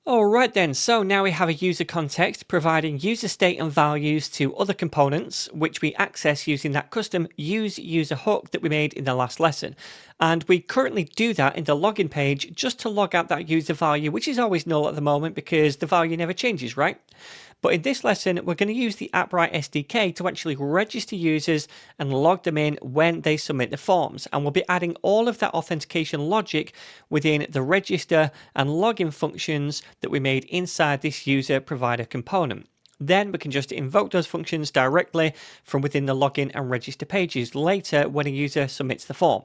Alright then, so now we have a user context providing user state and values to other components, which we access using that custom use user hook that we made in the last lesson. And we currently do that in the login page just to log out that user value, which is always null at the moment because the value never changes, right? But in this lesson, we're going to use the Appwrite SDK to actually register users and log them in when they submit the forms. And we'll be adding all of that authentication logic within the register and login functions that we made inside this user provider component. Then we can just invoke those functions directly from within the login and register pages later when a user submits the form.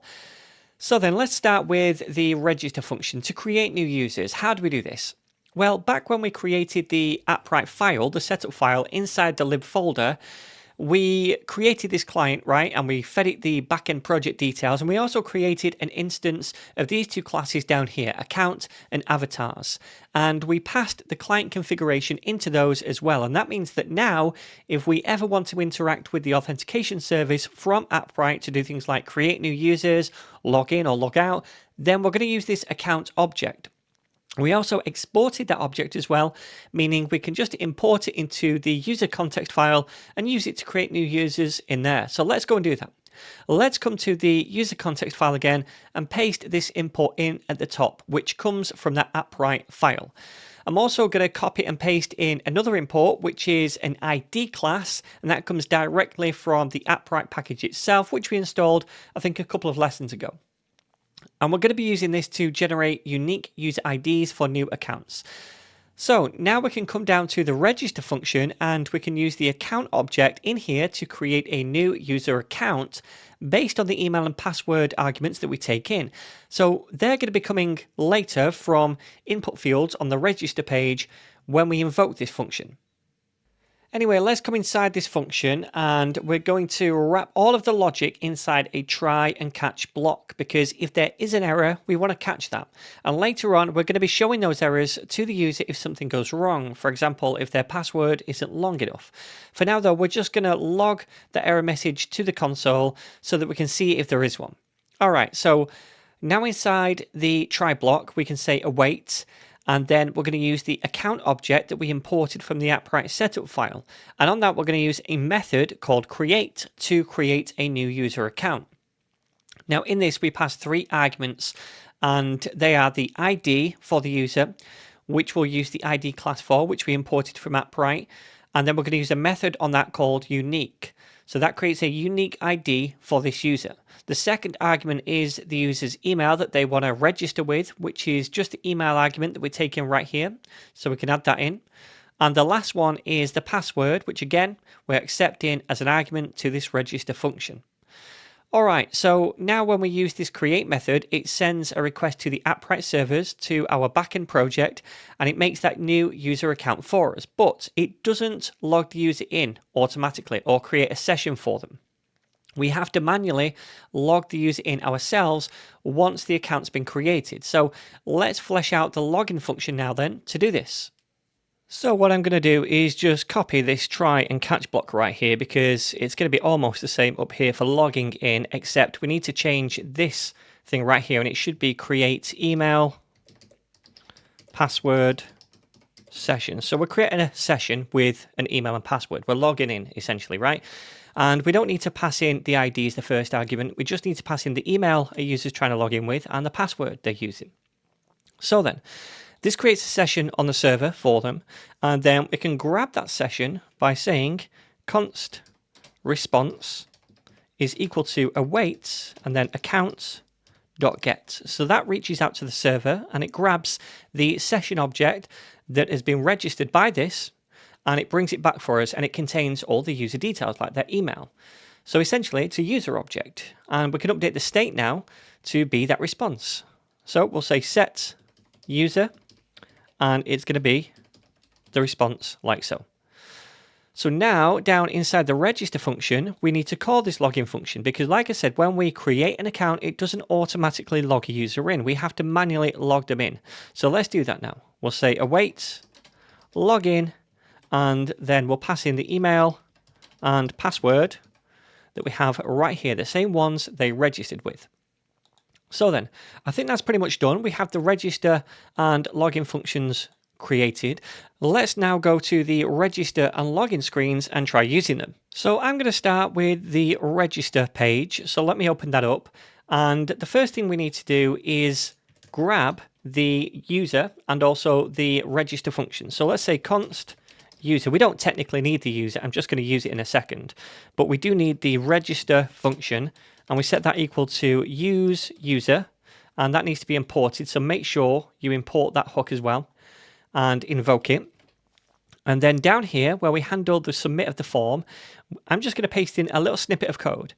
So then let's start with the register function to create new users. How do we do this? Well, back when we created the Appwrite file, the setup file inside the lib folder, we created this client, right? And we fed it the backend project details. And we also created an instance of these two classes down here, account and avatars. And we passed the client configuration into those as well. And that means that now, if we ever want to interact with the authentication service from Appwrite to do things like create new users, log in or log out, then we're going to use this account object. We also exported that object as well, meaning we can just import it into the user context file and use it to create new users in there. So let's go and do that. Let's come to the user context file again and paste this import in at the top, which comes from that Appwrite file. I'm also going to copy and paste in another import, which is an ID class, and that comes directly from the Appwrite package itself, which we installed, I think, a couple of lessons ago. And we're going to be using this to generate unique user IDs for new accounts. So now we can come down to the register function and we can use the account object in here to create a new user account based on the email and password arguments that we take in. So they're going to be coming later from input fields on the register page when we invoke this function. Anyway, let's come inside this function and we're going to wrap all of the logic inside a try and catch block, because if there is an error, we want to catch that. And later on, we're going to be showing those errors to the user if something goes wrong. For example, if their password isn't long enough. For now, though, we're just going to log the error message to the console so that we can see if there is one. All right, so now inside the try block, we can say await. And then we're going to use the account object that we imported from the Appwrite setup file. And on that, we're going to use a method called create to create a new user account. Now in this, we pass 3 arguments, and they are the ID for the user, which we'll use the ID class for, which we imported from Appwrite. And then we're going to use a method on that called unique. So that creates a unique ID for this user. The second argument is the user's email that they want to register with, which is just the email argument that we're taking right here. So we can add that in. And the last one is the password, which again, we're accepting as an argument to this register function. All right, so now when we use this create method, it sends a request to the Appwrite servers to our backend project, and it makes that new user account for us. But it doesn't log the user in automatically or create a session for them. We have to manually log the user in ourselves once the account's been created. So let's flesh out the login function now then to do this. So what I'm going to do is just copy this try and catch block right here, because it's going to be almost the same up here for logging in, except we need to change this thing right here, and it should be create email password session. So we're creating a session with an email and password. We're logging in essentially, right? And we don't need to pass in the ID as the first argument. We just need to pass in the email a user's trying to log in with and the password they're using. So then, this creates a session on the server for them, and then we can grab that session by saying const response is equal to await and then account.get. So that reaches out to the server and it grabs the session object that has been registered by this, and it brings it back for us, and it contains all the user details like their email. So essentially it's a user object, and we can update the state now to be that response. So we'll say set user, and it's going to be the response like so. So now down inside the register function, we need to call this login function, because like I said, when we create an account, it doesn't automatically log a user in. We have to manually log them in. So let's do that now. We'll say await login, and then we'll pass in the email and password that we have right here, the same ones they registered with. So then, I think that's pretty much done. We have the register and login functions created. Let's now go to the register and login screens and try using them. So I'm going to start with the register page. So let me open that up. And the first thing we need to do is grab the user and also the register function. So let's say const user. We don't technically need the user. I'm just going to use it in a second. But we do need the register function. And we set that equal to use user. And that needs to be imported. So make sure you import that hook as well and invoke it. And then down here where we handle the submit of the form, I'm just going to paste in a little snippet of code.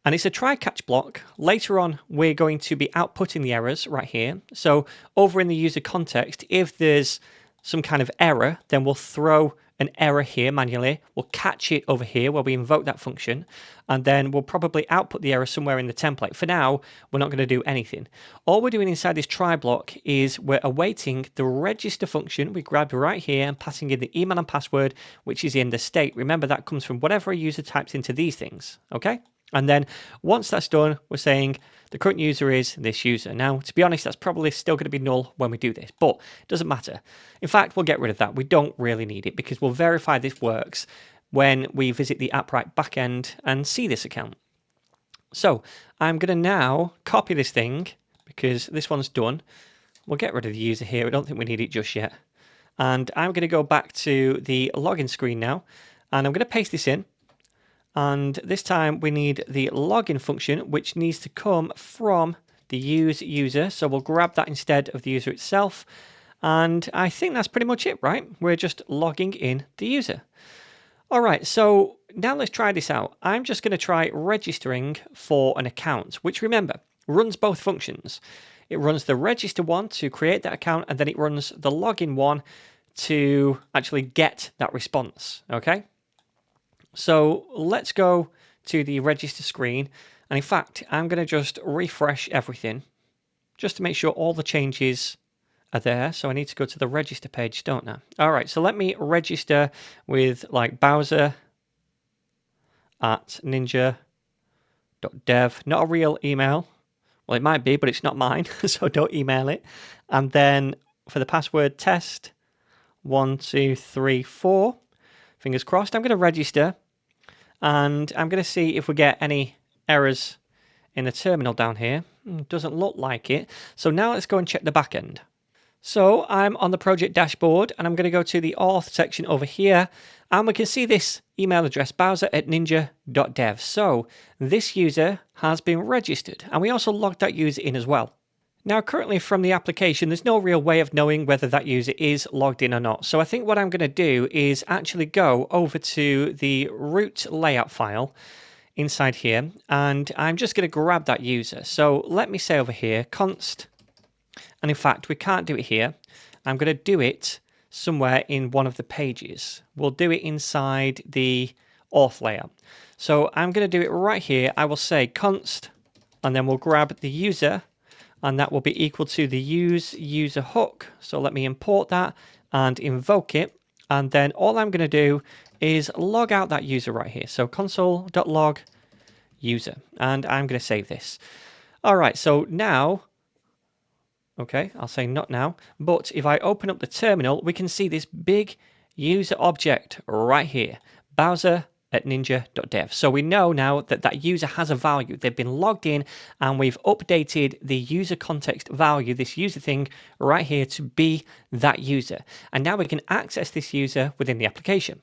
And it's a try catch block. Later on, we're going to be outputting the errors right here. So over in the user context, if there's some kind of error, then we'll throw an error here manually. We'll catch it over here where we invoke that function. And then we'll probably output the error somewhere in the template. For now, we're not going to do anything. All we're doing inside this try block is we're awaiting the register function we grabbed right here and passing in the email and password, which is in the state. Remember, that comes from whatever a user types into these things. Okay? And then once that's done, we're saying the current user is this user. Now, to be honest, that's probably still going to be null when we do this, but it doesn't matter. In fact, we'll get rid of that. We don't really need it because we'll verify this works when we visit the Appwrite backend and see this account. So I'm going to now copy this thing because this one's done. We'll get rid of the user here. I don't think we need it just yet. And I'm going to go back to the login screen now, and I'm going to paste this in. And this time we need the login function, which needs to come from the use user. So we'll grab that instead of the user itself. And I think that's pretty much it, right? We're just logging in the user. All right, so now let's try this out. I'm just going to try registering for an account, which remember, runs both functions. It runs the register one to create that account, and then it runs the login one to actually get that response, okay? So let's go to the register screen. And in fact, I'm going to just refresh everything just to make sure all the changes are there. So I need to go to the register page, don't I? All right, so let me register with like Bowser at NetNinja.dev. Not a real email. Well, it might be, but it's not mine, so don't email it. And then for the password test, 1, 2, 3, 4. Fingers crossed. I'm going to register. And I'm going to see if we get any errors in the terminal down here. Doesn't look like it. So now let's go and check the backend. So I'm on the project dashboard and I'm going to go to the auth section over here. And we can see this email address, Bowser@NetNinja.dev. So this user has been registered. And we also logged that user in as well. Now, currently from the application, there's no real way of knowing whether that user is logged in or not. So I think what I'm going to do is actually go over to the root layout file inside here, and I'm just going to grab that user. So let me say over here, const, and in fact, we can't do it here. I'm going to do it somewhere in one of the pages. We'll do it inside the auth layout. So I'm going to do it right here. I will say const, and then we'll grab the user, and that will be equal to the use user hook. So let me import that and invoke it. And then all I'm going to do is log out that user right here. So console.log user. And I'm going to save this. All right, so now, okay, I'll say not now. But if I open up the terminal, we can see this big user object right here. Bowser@NetNinja.dev. So we know now that that user has a value. They've been logged in and we've updated the user context value, this user thing right here, to be that user. And now we can access this user within the application.